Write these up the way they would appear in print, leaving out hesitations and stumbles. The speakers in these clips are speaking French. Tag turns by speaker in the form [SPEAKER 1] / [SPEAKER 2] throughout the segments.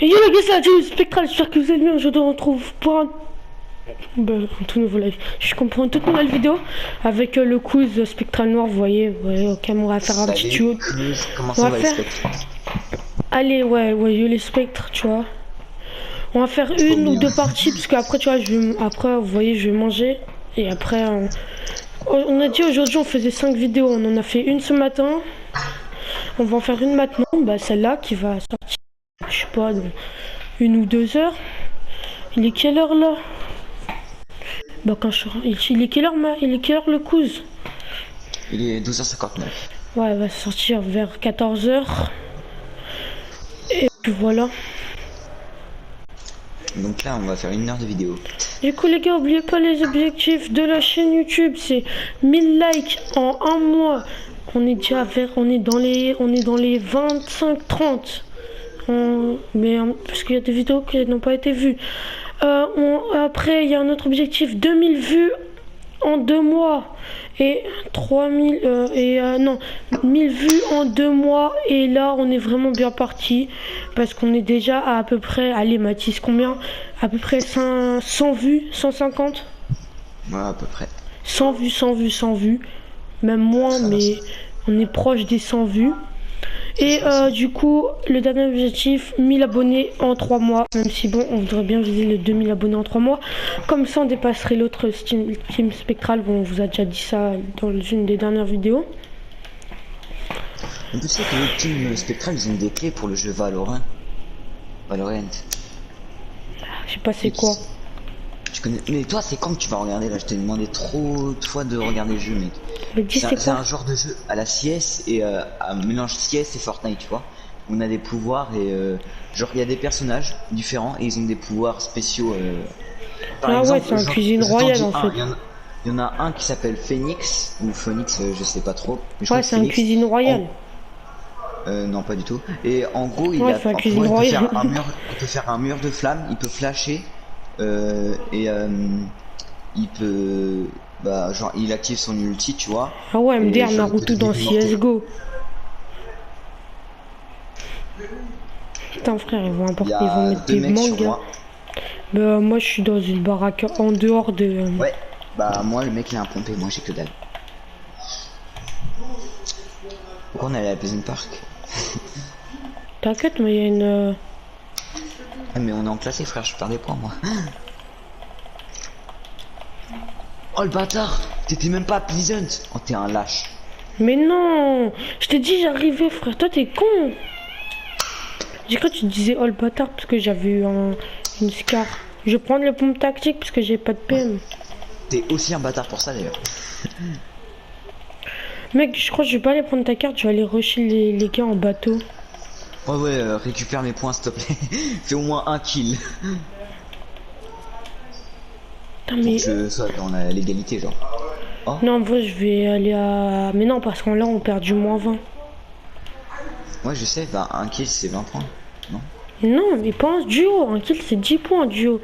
[SPEAKER 1] Et yo les gars, c'est la team Spectral, j'espère que vous allez bien. Je te retrouve pour un tout nouveau live. Je comprends une toute nouvelle vidéo avec le quiz Spectral Noir. Vous voyez, ok, on va faire un petit
[SPEAKER 2] Salut,
[SPEAKER 1] duo.
[SPEAKER 2] comment
[SPEAKER 1] On
[SPEAKER 2] ça
[SPEAKER 1] va
[SPEAKER 2] va les
[SPEAKER 1] faire.
[SPEAKER 2] spectres?
[SPEAKER 1] Allez, ouais, yo les spectres, tu vois. On va faire
[SPEAKER 2] Trop
[SPEAKER 1] une ou
[SPEAKER 2] bien.
[SPEAKER 1] deux parties parce qu'après, tu vois, après, vous voyez, je vais manger et après, on a dit aujourd'hui on faisait 5 vidéos. On en a fait une ce matin. On va en faire une maintenant. Bah celle-là qui va sortir, je sais pas, dans 1 ou 2 heures. Il est quelle heure là? Bah quand il est quelle heure il est quelle heure le quiz?
[SPEAKER 2] Il est 12h59.
[SPEAKER 1] Ouais, elle va sortir vers 14 heures. Et puis voilà.
[SPEAKER 2] Donc là, on va faire 1 heure de vidéo.
[SPEAKER 1] Du coup les gars, oubliez pas les objectifs de la chaîne YouTube, c'est 1000 likes en un mois. On est déjà on est dans les 25-30. Mais parce qu'il y a des vidéos qui n'ont pas été vues. Après, il y a un autre objectif, 2000 vues en 2 mois et 3000 non 1000 vues en 2 mois, et là on est vraiment bien parti parce qu'on est déjà à peu près, allez Mathis, combien, à peu près 100 vues, 150,
[SPEAKER 2] Ouais, à peu près.
[SPEAKER 1] 100 vues, 100 vues, 100 vues, même moins,
[SPEAKER 2] Ça va,
[SPEAKER 1] mais on est proche des 100 vues. Et du coup, le dernier objectif, 1000 abonnés en 3 mois. Même si bon, on voudrait bien viser les 2000 abonnés en 3 mois. Comme ça, on dépasserait l'autre Team Spectral. Bon, on vous a déjà dit ça dans une des dernières vidéos.
[SPEAKER 2] En plus, c'est que le team spectral, ils ont des clés pour le jeu Valorant. Valorant.
[SPEAKER 1] Je sais pas c'est quoi.
[SPEAKER 2] Tu connais. Mais toi, c'est quand que tu vas regarder là? Je t'ai demandé trop de fois de regarder le jeu, mec.
[SPEAKER 1] Mais dis c'est
[SPEAKER 2] C'est
[SPEAKER 1] quoi?
[SPEAKER 2] un genre de jeu à la CS et à mélange CS et Fortnite, tu vois. On a des pouvoirs et genre il y a des personnages différents et ils ont des pouvoirs spéciaux. Par
[SPEAKER 1] Ah ouais,
[SPEAKER 2] exemple,
[SPEAKER 1] c'est un
[SPEAKER 2] genre,
[SPEAKER 1] cuisine
[SPEAKER 2] je t'en
[SPEAKER 1] royale
[SPEAKER 2] dis
[SPEAKER 1] en
[SPEAKER 2] un.
[SPEAKER 1] fait.
[SPEAKER 2] Il y en a un qui s'appelle Phoenix ou Phoenix, je sais pas trop. Mais je crois
[SPEAKER 1] Ouais,
[SPEAKER 2] que
[SPEAKER 1] c'est un
[SPEAKER 2] Phoenix.
[SPEAKER 1] cuisine
[SPEAKER 2] En-
[SPEAKER 1] royale.
[SPEAKER 2] non, pas du tout. Et en gros,
[SPEAKER 1] Ouais, c'est un
[SPEAKER 2] en
[SPEAKER 1] cuisine
[SPEAKER 2] pouvoir,
[SPEAKER 1] royale.
[SPEAKER 2] il peut faire un mur de flammes, il peut flasher et il peut, bah, genre, il active son ulti, tu vois.
[SPEAKER 1] Ah ouais,
[SPEAKER 2] Et
[SPEAKER 1] MDR
[SPEAKER 2] genre, il peut
[SPEAKER 1] Naruto dans
[SPEAKER 2] devenir immortel.
[SPEAKER 1] CSGO. Putain frère,
[SPEAKER 2] Il y
[SPEAKER 1] ils vont
[SPEAKER 2] a
[SPEAKER 1] mettre
[SPEAKER 2] deux
[SPEAKER 1] des
[SPEAKER 2] mecs sur
[SPEAKER 1] mangas.
[SPEAKER 2] moi.
[SPEAKER 1] Bah moi je suis dans une baraque en dehors de...
[SPEAKER 2] Ouais, bah, moi, le mec, il a un pompé, moi, j'ai que dalle. Pourquoi on est allé à la Pleasant Park?
[SPEAKER 1] T'inquiète, mais il y a une...
[SPEAKER 2] Ah, mais on est en classé, frère, je perds des points, moi. Oh, le bâtard! T'étais même pas à Pleasant! Oh, t'es un lâche.
[SPEAKER 1] Mais non, je t'ai dit j'arrivais frère, toi t'es con. J'ai cru que tu disais oh le bâtard parce que j'avais eu une scar. Je vais prendre le pompe tactique parce que j'ai pas de PM.
[SPEAKER 2] T'es aussi un bâtard pour ça, d'ailleurs.
[SPEAKER 1] Mec, je crois que je vais pas aller prendre ta carte, je vais aller rusher les gars en bateau.
[SPEAKER 2] Ouais, récupère mes points, s'il te plaît. Fais au moins un kill.
[SPEAKER 1] Putain
[SPEAKER 2] Pour
[SPEAKER 1] mais...
[SPEAKER 2] que je sois dans la légalité, genre. Oh,
[SPEAKER 1] Non, en vrai je vais aller à... Mais non, parce qu'en là on perd du -20.
[SPEAKER 2] ouais, je sais, bah, un kill, c'est 20 points. Non?
[SPEAKER 1] Non, mais pas en duo, un kill c'est 10 points en duo.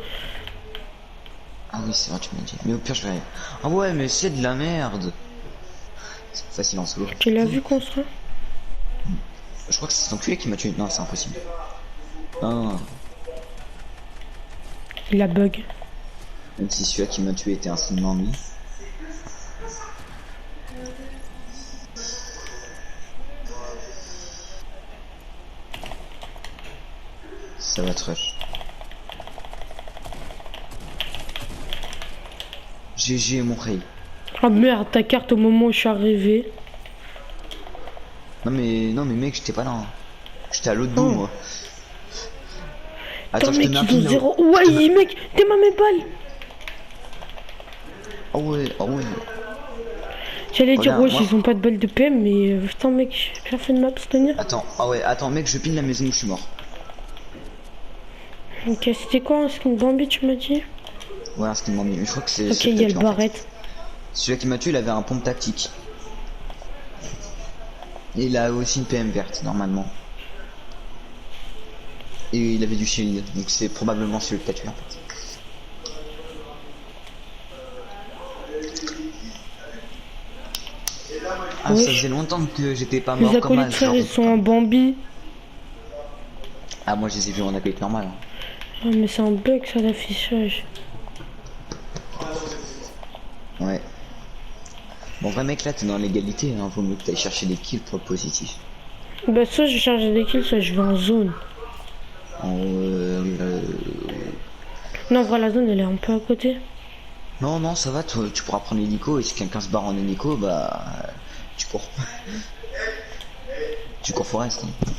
[SPEAKER 2] Ah oui, c'est vrai, tu m'as dit. Mais au pire, je vais... Ah ouais, mais c'est de la merde. C'est facile en solo.
[SPEAKER 1] Tu l'as vu construire?
[SPEAKER 2] Je crois que c'est cet enculé qui m'a tué. Non, c'est impossible. Ah,
[SPEAKER 1] Il a bug.
[SPEAKER 2] même si celui-là qui m'a tué était un infiniment mis. Ça va être rush. GG, mon rey.
[SPEAKER 1] Ah merde, ta carte au moment où je suis arrivé.
[SPEAKER 2] Non mais mec, j'étais pas là. Hein. J'étais à l'autre bout,
[SPEAKER 1] Oh.
[SPEAKER 2] moi.
[SPEAKER 1] Attends
[SPEAKER 2] Attends, je te
[SPEAKER 1] mec,
[SPEAKER 2] mets un
[SPEAKER 1] ils
[SPEAKER 2] pin
[SPEAKER 1] ont
[SPEAKER 2] là-haut.
[SPEAKER 1] zéro... Ouais mec, t'es ma mes balles.
[SPEAKER 2] Oh ouais, oh ouais.
[SPEAKER 1] J'allais dire,
[SPEAKER 2] Regarde,
[SPEAKER 1] ouais,
[SPEAKER 2] moi...
[SPEAKER 1] ils ont pas de balles de PM, mais putain, mec, j'ai bien fait de m'abstenir.
[SPEAKER 2] Attends, ah ouais, attends, mec, je pine la maison où je suis mort.
[SPEAKER 1] Ok, c'était quoi un skin Bambi, tu m'as dit?
[SPEAKER 2] Ouais, un skin mis. Mais je crois que c'est.
[SPEAKER 1] Ok, il y a le barrette.
[SPEAKER 2] Celui-là qui m'a tué, il avait un pompe tactique. Et il a aussi une PM verte, normalement. Et il avait du shield, donc c'est probablement celui que t'as tué en fait. Ah,
[SPEAKER 1] Oui.
[SPEAKER 2] ça faisait longtemps que j'étais pas
[SPEAKER 1] Les
[SPEAKER 2] mort comme
[SPEAKER 1] acolytes
[SPEAKER 2] un
[SPEAKER 1] frères,
[SPEAKER 2] genre.
[SPEAKER 1] ils sont en Bambi.
[SPEAKER 2] Ah, moi je les ai vus en accueil normal. Hein.
[SPEAKER 1] Ah, mais c'est un bug ça d'affichage.
[SPEAKER 2] Ouais. Bon, vrai mec, là t'es dans l'égalité, hein. Vaut mieux que t'ailles chercher des kills pour le positif.
[SPEAKER 1] Bah, soit je charge des kills, soit je vais en zone.
[SPEAKER 2] En,
[SPEAKER 1] Non, voilà, la zone elle est un peu à côté.
[SPEAKER 2] Non, non, ça va, tu pourras prendre l'hélico et si quelqu'un se barre en hélico, bah. Tu cours. Tu cours Forest. Hein.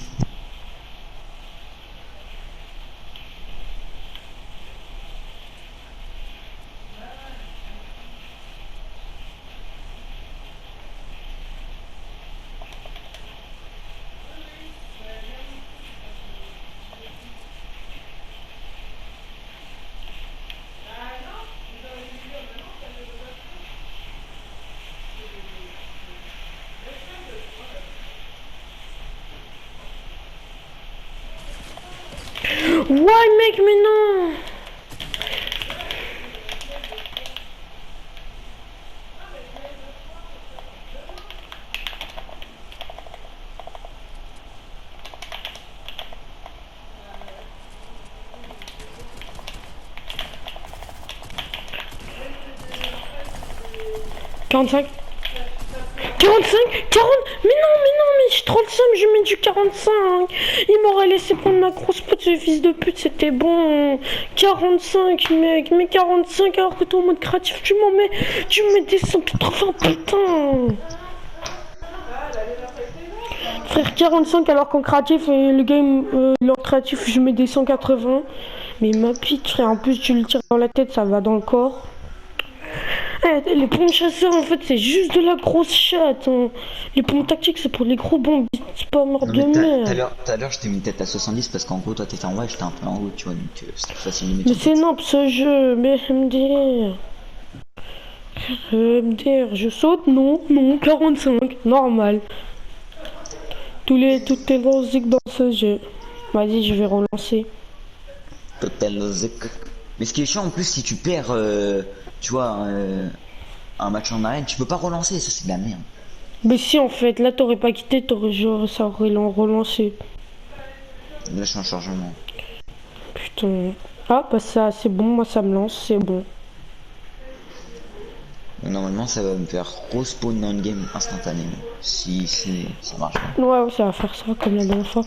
[SPEAKER 1] Ouais, mec, mais non! Quarante-cinq. 45, 40, mais non, mais j'ai trop le seum, je mets du 45. Il m'aurait laissé prendre ma grosse pote, ce fils de pute, c'était bon. 45, mec, mais 45 alors que toi en mode créatif, tu mets des 180, putain. Frère, 45 alors qu'en créatif, le game, en créatif, je mets des 180. Mais ma pite, frère, en plus tu le tires dans la tête, ça va dans le corps. Les pompes chasseurs en fait c'est juste de la grosse chatte hein. Les pompes tactiques c'est pour les gros bombes, c'est pas mort de merde.
[SPEAKER 2] Tout à l'heure je t'ai mis tête à 70 parce qu'en gros toi t'étais en haut, j'étais un peu en haut tu vois donc c'était facile de mettre.
[SPEAKER 1] Mais c'est nimp ce jeu, mais MDR. MDR, je saute, non, 45, normal. Toutes les logiques dans ce jeu. Vas-y je vais relancer.
[SPEAKER 2] Total logique. Mais ce qui est chiant en plus si tu perds tu vois un match en arène, tu peux pas relancer, ça c'est de la merde.
[SPEAKER 1] Mais si en fait, là t'aurais pas quitté, ça aurait relancé.
[SPEAKER 2] Là je suis en chargement.
[SPEAKER 1] Putain. Ah bah ça c'est bon, moi ça me lance, c'est bon.
[SPEAKER 2] Normalement ça va me faire respawn dans le game instantanément. Si ça marche pas.
[SPEAKER 1] Ouais, ça va faire ça comme la dernière fois.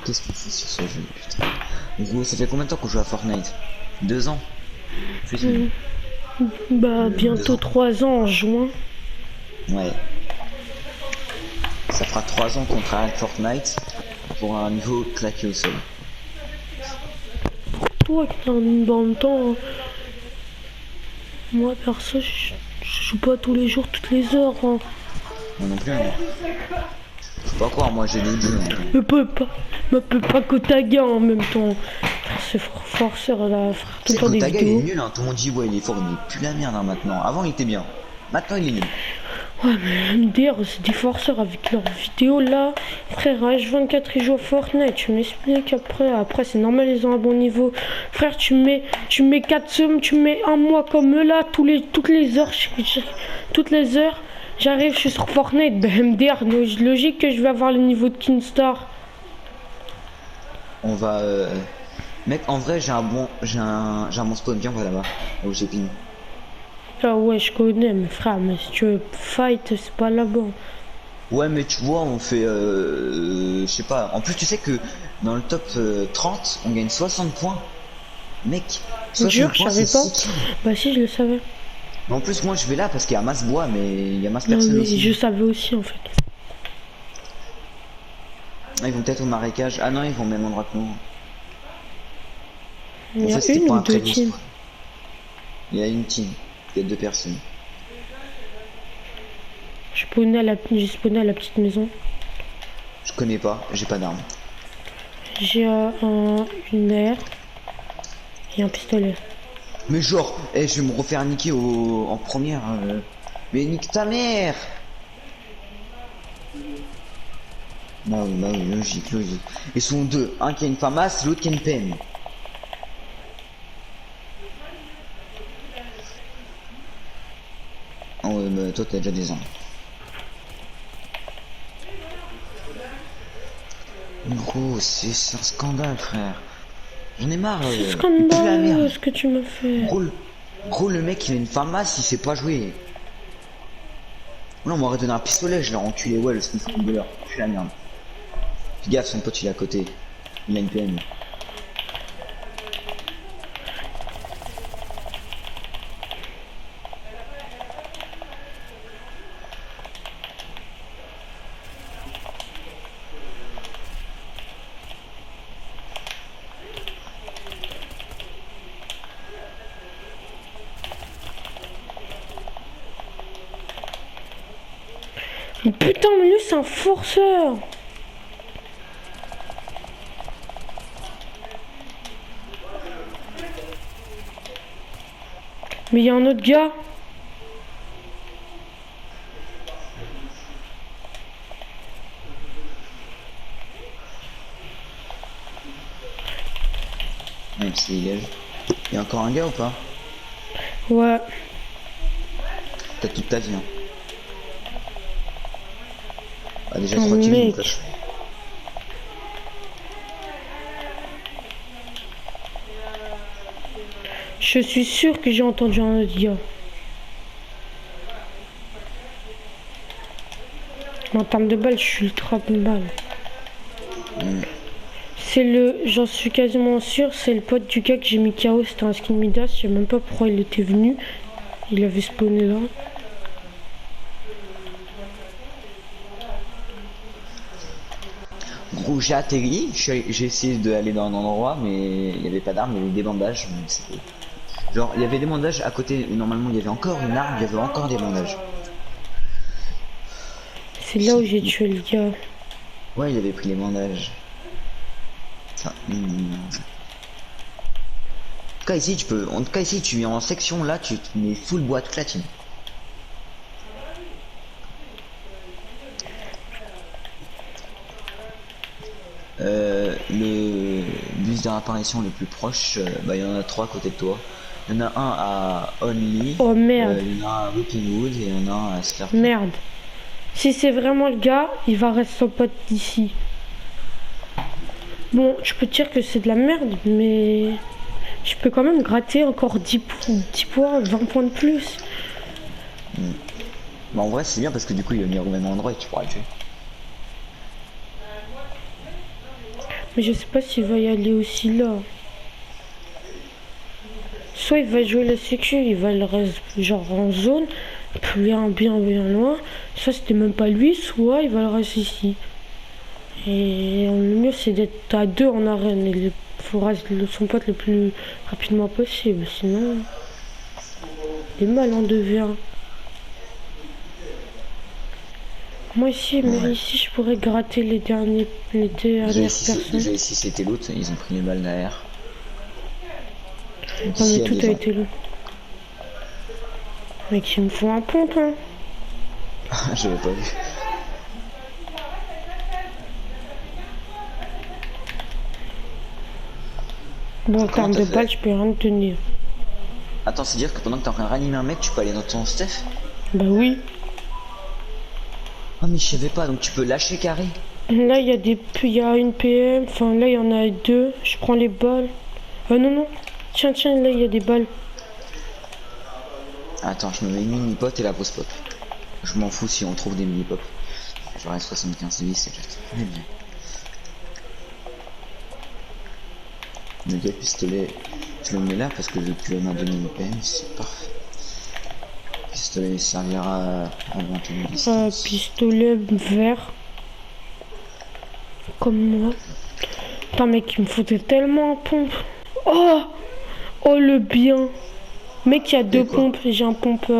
[SPEAKER 2] Qu'est-ce qu'on fait sur ce jeu, putain. Gros, ça fait combien de temps qu'on joue à Fortnite? 2 ans. Plus même.
[SPEAKER 1] Bah bientôt 3 ans en juin.
[SPEAKER 2] Ouais. Ça fera 3 ans qu'on travaille avec Fortnite pour un niveau claqué au sol.
[SPEAKER 1] Toi qui en même temps, moi perso je joue pas tous les jours, toutes les heures. Hein.
[SPEAKER 2] Moi non plus. Hein. Faut pas croire, moi j'ai des deals. Hein.
[SPEAKER 1] Me peut pas Kotaga en même temps. C'est forceur là, frère, tout le temps des
[SPEAKER 2] Kotaga
[SPEAKER 1] vidéos.
[SPEAKER 2] il est nul, hein. Tout le monde dit ouais il est fort, il est plus la merde hein, maintenant. Avant il était bien. Maintenant il est nul.
[SPEAKER 1] Ouais mais MDR c'est des forceurs avec leurs vidéos là. Frère H24 ils jouent à Fortnite, tu m'expliques après c'est normal ils ont un bon niveau. Frère tu mets 4 semaines, tu mets un mois comme eux là, toutes les heures, j'arrive, je suis sur Fortnite, ben MDR, logique que je vais avoir le niveau de Kinstar.
[SPEAKER 2] On va mec en vrai j'ai un bon spawn, viens on va là-bas. Où j'ai ping.
[SPEAKER 1] Ah ouais je connais mais frère, mais si tu veux fight c'est pas là-bas.
[SPEAKER 2] Ouais mais tu vois on fait je sais pas. En plus tu sais que dans le top 30 on gagne 60 points. Mec, 60 points c'est
[SPEAKER 1] pas. Bah si je le savais.
[SPEAKER 2] En plus moi je vais là parce qu'il y a masse bois mais il y a masse personne aussi.
[SPEAKER 1] Je savais aussi en fait.
[SPEAKER 2] Ah, ils vont peut-être au marécage. Ah non ils vont même endroit que nous.
[SPEAKER 1] Il y a une ou deux teams.
[SPEAKER 2] Il y a une team. Il y a 2 personnes.
[SPEAKER 1] J'ai spawné à la petite maison.
[SPEAKER 2] Je connais pas, j'ai pas d'arme.
[SPEAKER 1] J'ai une aire et un pistolet.
[SPEAKER 2] Mais genre, je vais me refaire niquer en première. Mais nique ta mère. Bah oui, logique. Ils sont 2, un qui a une FAMAS, l'autre qui a une PM. En toi t'as déjà des armes. Gros, c'est un scandale, frère. J'en ai marre.
[SPEAKER 1] C'est
[SPEAKER 2] Il pue la
[SPEAKER 1] scandaleux
[SPEAKER 2] merde.
[SPEAKER 1] ce que tu me fais.
[SPEAKER 2] Gros, le mec il a une FAMAS, il sait pas jouer. Non, on m'aurait donné un pistolet, je l'ai enculé. Ouais, le sniff de pue la merde. Fais gaffe, son pote il est à côté. Il a une PM.
[SPEAKER 1] Mais putain, mais lui c'est un forceur. Mais il y a un autre gars.
[SPEAKER 2] Même s'il dégage. Il y a encore un gars ou pas?
[SPEAKER 1] Ouais.
[SPEAKER 2] T'as toute ta vie, hein. Ah, déjà
[SPEAKER 1] Oh,
[SPEAKER 2] 3 kills,
[SPEAKER 1] mec.
[SPEAKER 2] donc là,
[SPEAKER 1] Je suis sûr que j'ai entendu un autre gars. Mais en termes de balles, je suis ultra de balles. C'est le, j'en suis quasiment sûr, c'est le pote du gars que j'ai mis KO, c'était un skin Midas, je sais même pas pourquoi il était venu. Il avait spawné là.
[SPEAKER 2] Gros, j'ai atterri, j'ai essayé d'aller dans un endroit, mais il n'y avait pas d'armes, il y avait des bandages. Mais c'était... Genre, il y avait des bandages à côté, normalement il y avait encore une arme, il y avait encore des bandages.
[SPEAKER 1] C'est là où j'ai tué le gars.
[SPEAKER 2] Ouais, il avait pris les bandages. Ça, En tout cas, ici, tu peux. En tout cas, ici, tu es en section là, tu te mets full boîte platine. Le bus de réapparition le plus proche, bah, il y en a 3 à côté de toi. Il y en a un à Only,
[SPEAKER 1] Oh merde.
[SPEAKER 2] il y en a un à Whippingwood et il y en a un à Slurpee.
[SPEAKER 1] Merde. Si c'est vraiment le gars, il va rester son pote d'ici. Bon, je peux te dire que c'est de la merde, mais je peux quand même gratter encore 10 points, 20 points de plus.
[SPEAKER 2] Bah, en vrai, c'est bien parce que du coup, il va venir au même endroit et tu pourras le tuer.
[SPEAKER 1] Mais je sais pas s'il va y aller aussi là. Soit il va jouer la sécu, il va le rester genre en zone, bien loin. Ça c'était même pas lui, soit il va le rester ici. Et le mieux c'est d'être à 2 en arène. Il faudra son pote le plus rapidement possible, sinon il est mal en 2v1. Moi ici, mais ici je pourrais gratter les dernières personnes.
[SPEAKER 2] Déjà ici c'était l'autre, ils ont pris les balles derrière.
[SPEAKER 1] Non mais tout a été là. Mec, il me faut un pompe, hein.
[SPEAKER 2] J'avais pas vu.
[SPEAKER 1] Bon, en termes de balles, je peux rien tenir.
[SPEAKER 2] Attends, c'est dire que pendant que t'es en train de ranimer un mec, tu peux aller dans ton Steph?
[SPEAKER 1] Bah oui.
[SPEAKER 2] Oh mais je savais pas, donc tu peux lâcher carré.
[SPEAKER 1] Là, il y a une PM, enfin là, il y en a 2. Je prends les balles. Non. Tiens, là, il y a des balles.
[SPEAKER 2] Attends, je me mets une mini-pot et la pose pop. Je m'en fous si on trouve des mini-pop. J'aurai 75 de vie, c'est déjà très bien. Le gars pistolet, je le mets là parce que je tu m'as donné une PM, c'est parfait. Pistolet servira à augmenter une distance.
[SPEAKER 1] Pistolet vert. Comme moi. Putain mec, il me foutait tellement en pompe. Oh le bien. Mec, il y a 2 pompes. J'ai un pompe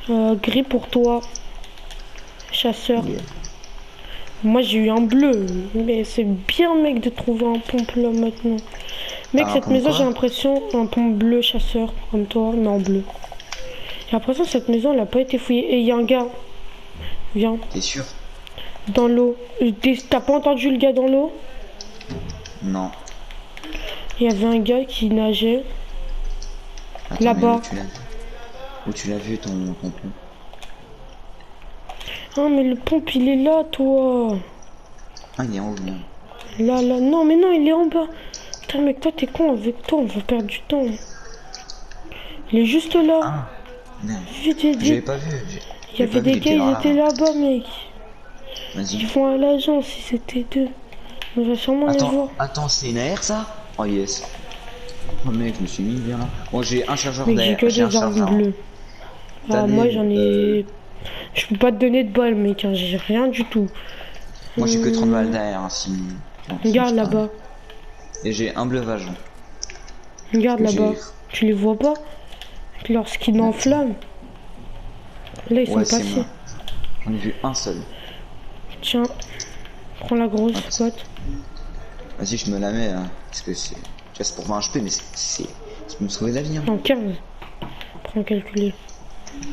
[SPEAKER 1] gris pour toi. Chasseur.
[SPEAKER 2] Yeah.
[SPEAKER 1] Moi j'ai eu un bleu. Mais c'est bien mec de trouver un pompe là maintenant. Mec, cette maison j'ai l'impression un pompe bleu chasseur. Comme toi, mais en bleu. J'ai l'impression que cette maison elle a pas été fouillée. Et il y a un gars. Viens.
[SPEAKER 2] T'es sûr?
[SPEAKER 1] Dans l'eau. T'as pas entendu le gars dans l'eau?
[SPEAKER 2] Non.
[SPEAKER 1] Il y avait un gars qui nageait. Là-bas.
[SPEAKER 2] Où tu l'as vu ton pont?
[SPEAKER 1] Ah, mais le pompe, il est là, toi.
[SPEAKER 2] Ah, il est en haut, bien.
[SPEAKER 1] Là, là. Non, mais non, il est en bas. Putain, mec, toi, t'es con avec toi. On va perdre du temps. Il est juste là.
[SPEAKER 2] Ah, merde.
[SPEAKER 1] Vite, vite,
[SPEAKER 2] J'avais
[SPEAKER 1] vite.
[SPEAKER 2] pas vu.
[SPEAKER 1] Il y avait des gars, ils étaient là-bas, mec.
[SPEAKER 2] Vas-y.
[SPEAKER 1] Ils vont à l'agence, si c'était deux. On va sûrement les voir.
[SPEAKER 2] Attends, c'est une AR ça? Oh yes. Oh mec, je me suis mis bien là. Bon, j'ai un chargeur
[SPEAKER 1] Mec, j'ai
[SPEAKER 2] d'air.
[SPEAKER 1] que
[SPEAKER 2] J'ai un
[SPEAKER 1] des armes
[SPEAKER 2] chargeur.
[SPEAKER 1] bleues.
[SPEAKER 2] T'as
[SPEAKER 1] Ah, moi,
[SPEAKER 2] des,
[SPEAKER 1] j'en ai... Je peux pas te donner de balles, mec. Hein. J'ai rien du tout.
[SPEAKER 2] Moi, j'ai que 30 balles d'air. Hein, si... bon,
[SPEAKER 1] Regarde
[SPEAKER 2] si
[SPEAKER 1] là-bas.
[SPEAKER 2] Et j'ai un bleuvage.
[SPEAKER 1] Regarde
[SPEAKER 2] Parce que
[SPEAKER 1] là-bas. Tu les vois pas? Avec leur skin en flamme. Là, ils sont
[SPEAKER 2] Ouais, c'est
[SPEAKER 1] passés.
[SPEAKER 2] moi. J'en ai vu un seul.
[SPEAKER 1] Tiens. Prends la grosse
[SPEAKER 2] Ouais.
[SPEAKER 1] boîte.
[SPEAKER 2] Vas-y, je me la mets. Hein, parce que c'est. Tu vois, c'est pour 20 HP, mais c'est. Tu peux me sauver la vie. Hein.
[SPEAKER 1] Non, 15. Prends calculer.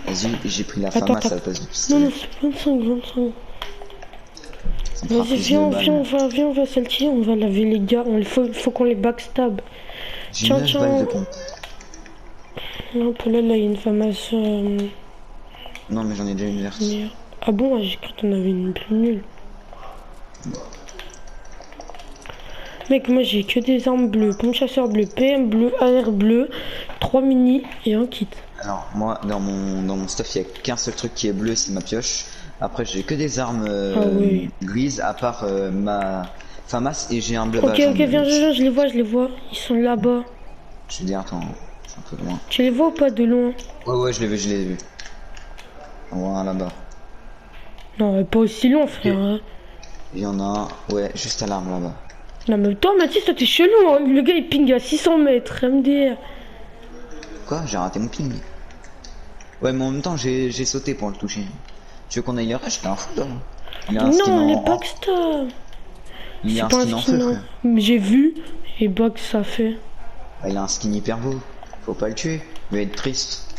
[SPEAKER 2] Vas-y, j'ai pris la
[SPEAKER 1] Attends,
[SPEAKER 2] FAMAS à la place du
[SPEAKER 1] Non,
[SPEAKER 2] pistolet.
[SPEAKER 1] non, c'est 25, 25.
[SPEAKER 2] Ça me fera
[SPEAKER 1] Vas-y,
[SPEAKER 2] plus
[SPEAKER 1] viens,
[SPEAKER 2] de balles.
[SPEAKER 1] viens, on va saltiller, on va laver les gars. Il faut qu'on les backstab.
[SPEAKER 2] J'ai
[SPEAKER 1] Tiens,
[SPEAKER 2] 9
[SPEAKER 1] tiens.
[SPEAKER 2] balles de pompe.
[SPEAKER 1] Non, pour là, il y a une fameuse...
[SPEAKER 2] Non, mais j'en ai déjà une verte.
[SPEAKER 1] merde. Ah bon, j'ai cru que t'en avais une plus nulle. Mec, moi j'ai que des armes bleues. Pompe chasseur bleu, PM bleu, AR bleu, 3 mini et un kit.
[SPEAKER 2] Alors, moi, dans mon stuff, il y a qu'un seul truc qui est bleu, c'est ma pioche. Après, j'ai que des armes
[SPEAKER 1] Ah oui.
[SPEAKER 2] grises, à part ma FAMAS, et j'ai un bleu.
[SPEAKER 1] Ok, viens, je les vois. Ils sont là-bas.
[SPEAKER 2] Je vais dire, attends, c'est un peu loin.
[SPEAKER 1] Tu les vois ou pas de loin?
[SPEAKER 2] Ouais, je l'ai vu. On voit un là-bas.
[SPEAKER 1] Non, pas aussi loin, frère. Hein.
[SPEAKER 2] Il y en a un, ouais, juste à l'arme là-bas.
[SPEAKER 1] Non, mais toi, Mathis, toi t'es chelou. Hein. Le gars il ping à 600 mètres, MDR.
[SPEAKER 2] Quoi? J'ai raté mon ping. Ouais, mais en même temps, j'ai sauté pour le toucher. Tu veux qu'on aille rush? T'es un fou, là. Il a un skin
[SPEAKER 1] Non, les
[SPEAKER 2] en...
[SPEAKER 1] backstab.
[SPEAKER 2] Il a un
[SPEAKER 1] C'est pas
[SPEAKER 2] skin
[SPEAKER 1] un
[SPEAKER 2] en
[SPEAKER 1] skin,
[SPEAKER 2] feu,
[SPEAKER 1] non.
[SPEAKER 2] frère.
[SPEAKER 1] Mais j'ai vu. Et bah que ça fait.
[SPEAKER 2] Bah, il a un skin hyper beau. Faut pas le tuer. Il va être triste.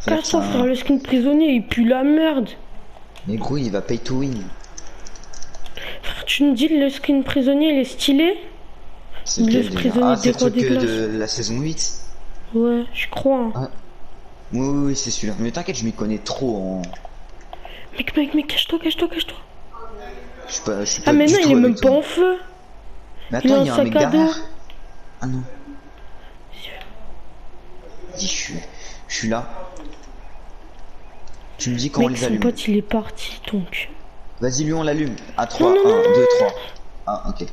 [SPEAKER 1] Regarde ça, frère, le skin prisonnier, il pue la merde.
[SPEAKER 2] Mais gros, il va pay to win.
[SPEAKER 1] Frère, tu me dis le skin prisonnier, il est stylé?
[SPEAKER 2] C'est
[SPEAKER 1] Le
[SPEAKER 2] lequel, déjà?
[SPEAKER 1] prisonnier
[SPEAKER 2] Ah, c'est le
[SPEAKER 1] des rois
[SPEAKER 2] truc
[SPEAKER 1] des glaces.
[SPEAKER 2] de la saison 8.
[SPEAKER 1] Ouais, je crois. Hein.
[SPEAKER 2] Ah. Oui, c'est celui-là. Mais t'inquiète, je m'y connais trop en...
[SPEAKER 1] Mec, cache-toi.
[SPEAKER 2] Je suis pas
[SPEAKER 1] Ah, mais
[SPEAKER 2] du
[SPEAKER 1] non,
[SPEAKER 2] tout
[SPEAKER 1] il est même
[SPEAKER 2] avec
[SPEAKER 1] pas
[SPEAKER 2] toi.
[SPEAKER 1] en feu.
[SPEAKER 2] Mais
[SPEAKER 1] Il a
[SPEAKER 2] attends,
[SPEAKER 1] un
[SPEAKER 2] il y a un
[SPEAKER 1] sac
[SPEAKER 2] mec
[SPEAKER 1] à dos.
[SPEAKER 2] derrière. Ah non. Dis, je suis là. Tu me dis quand on
[SPEAKER 1] Mec,
[SPEAKER 2] les
[SPEAKER 1] son
[SPEAKER 2] allume.
[SPEAKER 1] pote, il est parti, donc.
[SPEAKER 2] Vas-y, lui, on l'allume. À 3,
[SPEAKER 1] Non,
[SPEAKER 2] 1,
[SPEAKER 1] non,
[SPEAKER 2] 2, 3. Ah, ok.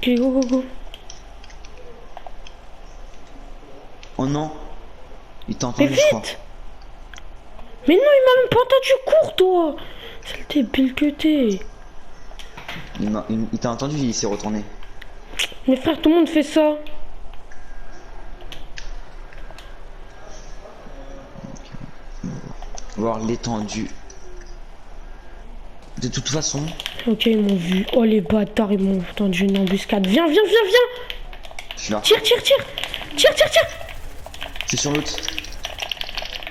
[SPEAKER 1] Ok, go.
[SPEAKER 2] Oh non. Il t'a
[SPEAKER 1] Mais
[SPEAKER 2] entendu, je crois.
[SPEAKER 1] vite! Mais non, il m'a même pas entendu, cours, toi! Saleté pile que t'es.
[SPEAKER 2] Il t'a entendu, il s'est retourné.
[SPEAKER 1] Mais frère, tout le monde fait ça.
[SPEAKER 2] Voir l'étendue. De toute façon,
[SPEAKER 1] Ok, ils m'ont vu. Oh, les bâtards, ils m'ont entendu une embuscade. Viens!
[SPEAKER 2] je suis là.
[SPEAKER 1] Tire!
[SPEAKER 2] Je suis sur l'autre.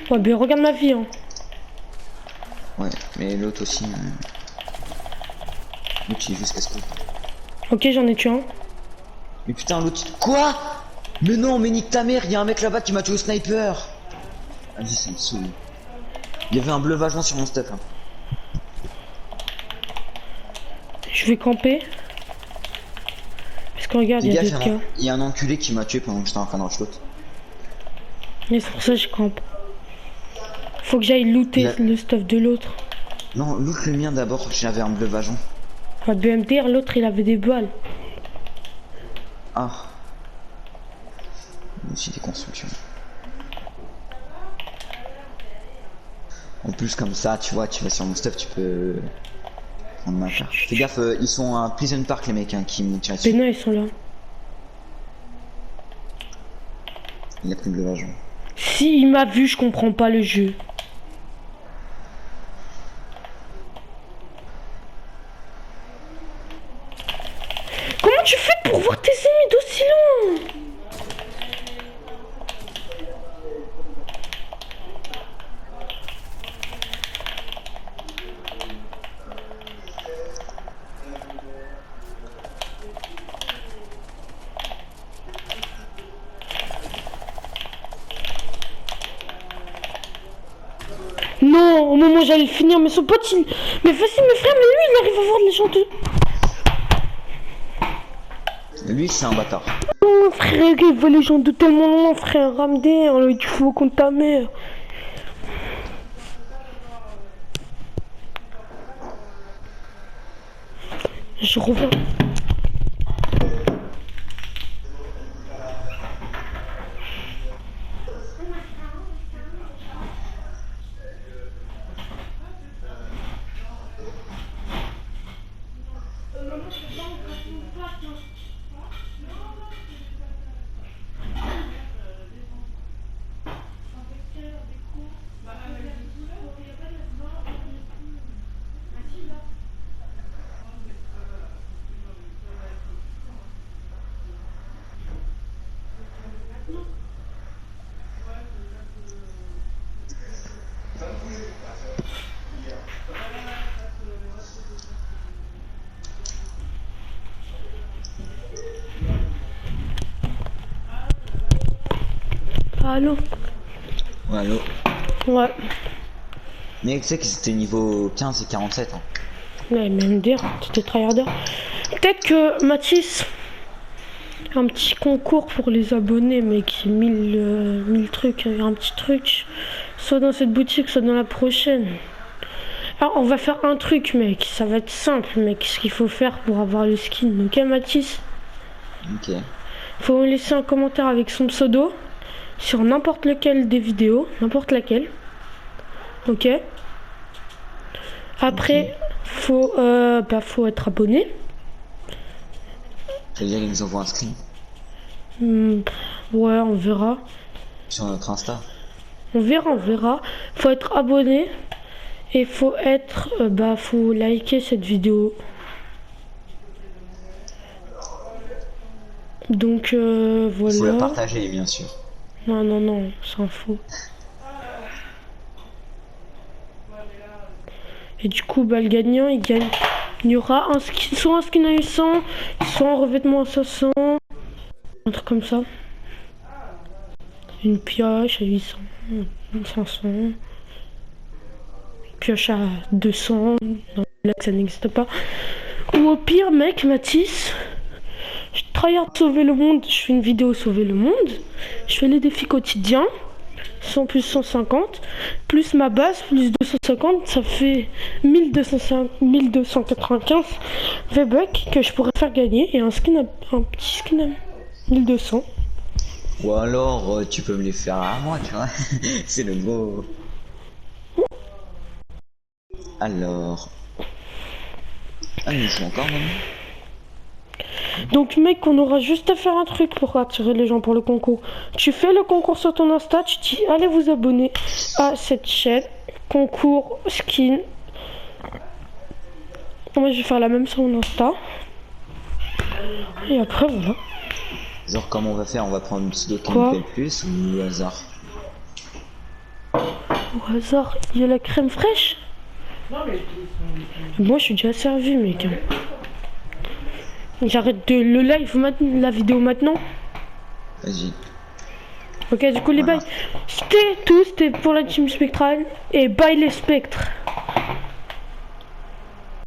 [SPEAKER 1] Ouais, ben regarde ma vie, hein.
[SPEAKER 2] Ouais, mais l'autre aussi. L'autre, il est juste casse-couille.
[SPEAKER 1] Ok, j'en ai tué un.
[SPEAKER 2] Mais putain, l'autre. Quoi? Mais non, mais nique ta mère, il y a un mec là-bas qui m'a tué au sniper. Vas-y, ça me saoule. Il y avait un bleu vagin sur mon step. Hein.
[SPEAKER 1] Je vais camper. Parce que regarde, il y a d'autres gars.
[SPEAKER 2] Il y a un enculé qui m'a tué pendant que j'étais en train de rush l'autre.
[SPEAKER 1] Mais c'est pour ça que je campe. Faut que j'aille looter le stuff de l'autre.
[SPEAKER 2] Non, loot le mien d'abord, j'avais un bleu vagin.
[SPEAKER 1] À BMDR, l'autre il avait des balles.
[SPEAKER 2] Ah. Aussi des constructions. En plus comme ça, tu vois, tu vas sur mon stuff, tu peux prendre ma part. Fais gaffe, ils sont à Prison Park les mecs hein, qui m'ont tiré
[SPEAKER 1] Mais
[SPEAKER 2] dessus.
[SPEAKER 1] non, ils sont là.
[SPEAKER 2] Il a pris le bleu vagin.
[SPEAKER 1] Si il m'a vu, je comprends pas le jeu. Comment tu fais pour voir tes ennemis d'aussi loin? Non, au moment où j'allais le finir, mais son pote il... Mais facile, mes frères, mais lui il arrive à voir les gens de...
[SPEAKER 2] Lui, c'est un bâtard.
[SPEAKER 1] Non, frère, il voit les gens de tellement loin, frère, Ramdé, tu fous contre ta mère. Je reviens. Allô?
[SPEAKER 2] Ouais, allô.
[SPEAKER 1] Ouais.
[SPEAKER 2] Mais tu sais qu'ils étaient niveau 15 et 47. Hein.
[SPEAKER 1] Ouais, même dire, c'était tryharder. Peut-être que Mathis, un petit concours pour les abonnés, mec, 1000 trucs, un petit truc, soit dans cette boutique, soit dans la prochaine. Alors, on va faire un truc, mec, ça va être simple, mec, ce qu'il faut faire pour avoir le skin, ok, Mathis?
[SPEAKER 2] Ok.
[SPEAKER 1] Faut me laisser un commentaire avec son pseudo sur n'importe lequel des vidéos, n'importe laquelle, ok? Après, faut être abonné.
[SPEAKER 2] Ça veut dire qu'ils nous envoient un screen
[SPEAKER 1] Ouais, on verra.
[SPEAKER 2] sur notre Insta.
[SPEAKER 1] On verra. Faut être abonné et faut être, faut liker cette vidéo. Donc voilà.
[SPEAKER 2] Faut la partager, bien sûr.
[SPEAKER 1] Non, s'en fout. Et du coup, le gagnant, il gagne. Il y aura un skin, soit un skin à 800, soit un revêtement à 500. Un truc comme ça. Une pioche à 800, 500. Une pioche à 200. Non, là que ça n'existe pas. Ou au pire, mec, Mathis, je tryhard sauver le monde. Je fais une vidéo sauver le monde. Je fais les défis quotidiens. 100 plus 150 plus ma base plus 250, ça fait 1295 V-Bucks que je pourrais faire gagner et un petit skin à 1200.
[SPEAKER 2] Ou alors tu peux me les faire à moi, tu vois. C'est le beau. Alors. Ah, mais je encore même.
[SPEAKER 1] Donc mec, on aura juste à faire un truc pour attirer les gens pour le concours. Tu fais le concours sur ton Insta, tu dis allez vous abonner à cette chaîne, concours skin. Moi je vais faire la même sur mon Insta. Et après voilà.
[SPEAKER 2] Genre comment on va faire? On va prendre une pseudo qui
[SPEAKER 1] Quoi?
[SPEAKER 2] nous plaît le plus ou au hasard?
[SPEAKER 1] Au hasard, il y a la crème fraîche. Moi je suis déjà servi mec. J'arrête de le live maintenant, la vidéo maintenant.
[SPEAKER 2] Vas-y.
[SPEAKER 1] Ok, du coup les bails. C'était tout, c'était pour la team spectrale. Et bye les spectres.